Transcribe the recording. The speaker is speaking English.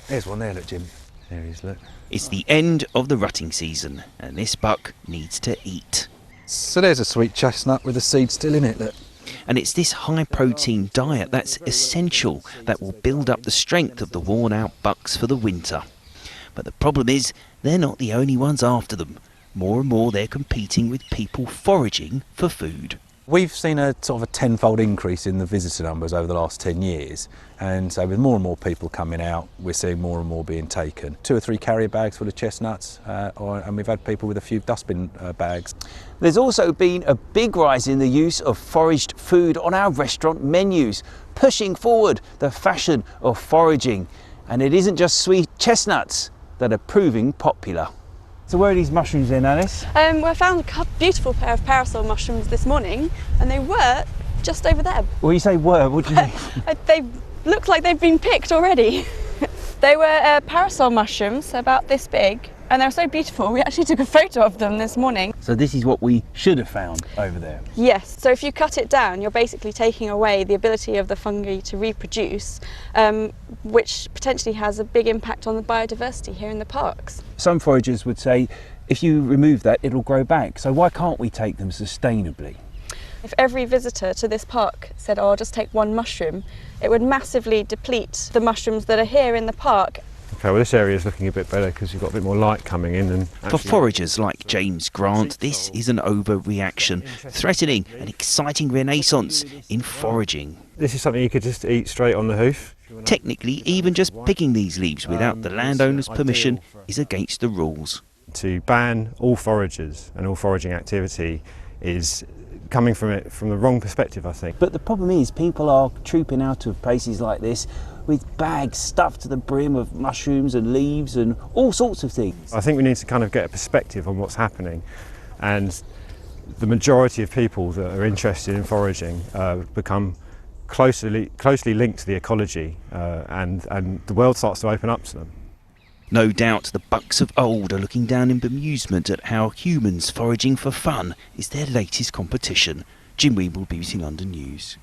There's one there, look, Jim. There he is, look. It's the end of the rutting season and this buck needs to eat. So there's a sweet chestnut with the seed still in it, look. And it's this high protein diet that's essential that will build up the strength of the worn out bucks for the winter. But the problem is they're not the only ones after them. More and more they're competing with people foraging for food. We've seen a sort of a tenfold increase in the visitor numbers over the last 10 years. And so with more and more people coming out, we're seeing more and more being taken. 2 or 3 carrier bags full of chestnuts, and we've had people with a few dustbin bags. There's also been a big rise in the use of foraged food on our restaurant menus, pushing forward the fashion of foraging. And it isn't just sweet chestnuts that are proving popular. So where are these mushrooms in, Alice? I found a beautiful pair of parasol mushrooms this morning, and they were just over there. When you say were, what do you mean? They look like they've been picked already. They were parasol mushrooms, about this big, and they're so beautiful. We actually took a photo of them this morning. So this is what we should have found over there. Yes, so if you cut it down, you're basically taking away the ability of the fungi to reproduce, which potentially has a big impact on the biodiversity here in the parks. Some foragers would say if you remove that, it'll grow back. So why can't we take them sustainably? If every visitor to this park said, oh, I'll just take one mushroom, it would massively deplete the mushrooms that are here in the park. Okay, well this area is looking a bit better because you've got a bit more light coming in. And for foragers like James Grant, this is an overreaction, threatening an exciting renaissance in foraging. This is something you could just eat straight on the hoof. Technically, even just picking these leaves without the landowner's permission is against the rules. To ban all foragers and all foraging activity is coming from it from the wrong perspective, I think. But the problem is people are trooping out of places like this with bags stuffed to the brim of mushrooms and leaves and all sorts of things. I think we need to kind of get a perspective on what's happening, and the majority of people that are interested in foraging become closely linked to the ecology, and the world starts to open up to them. No doubt the bucks of old are looking down in bemusement at how humans foraging for fun is their latest competition. Jim Wheble, BBC London News.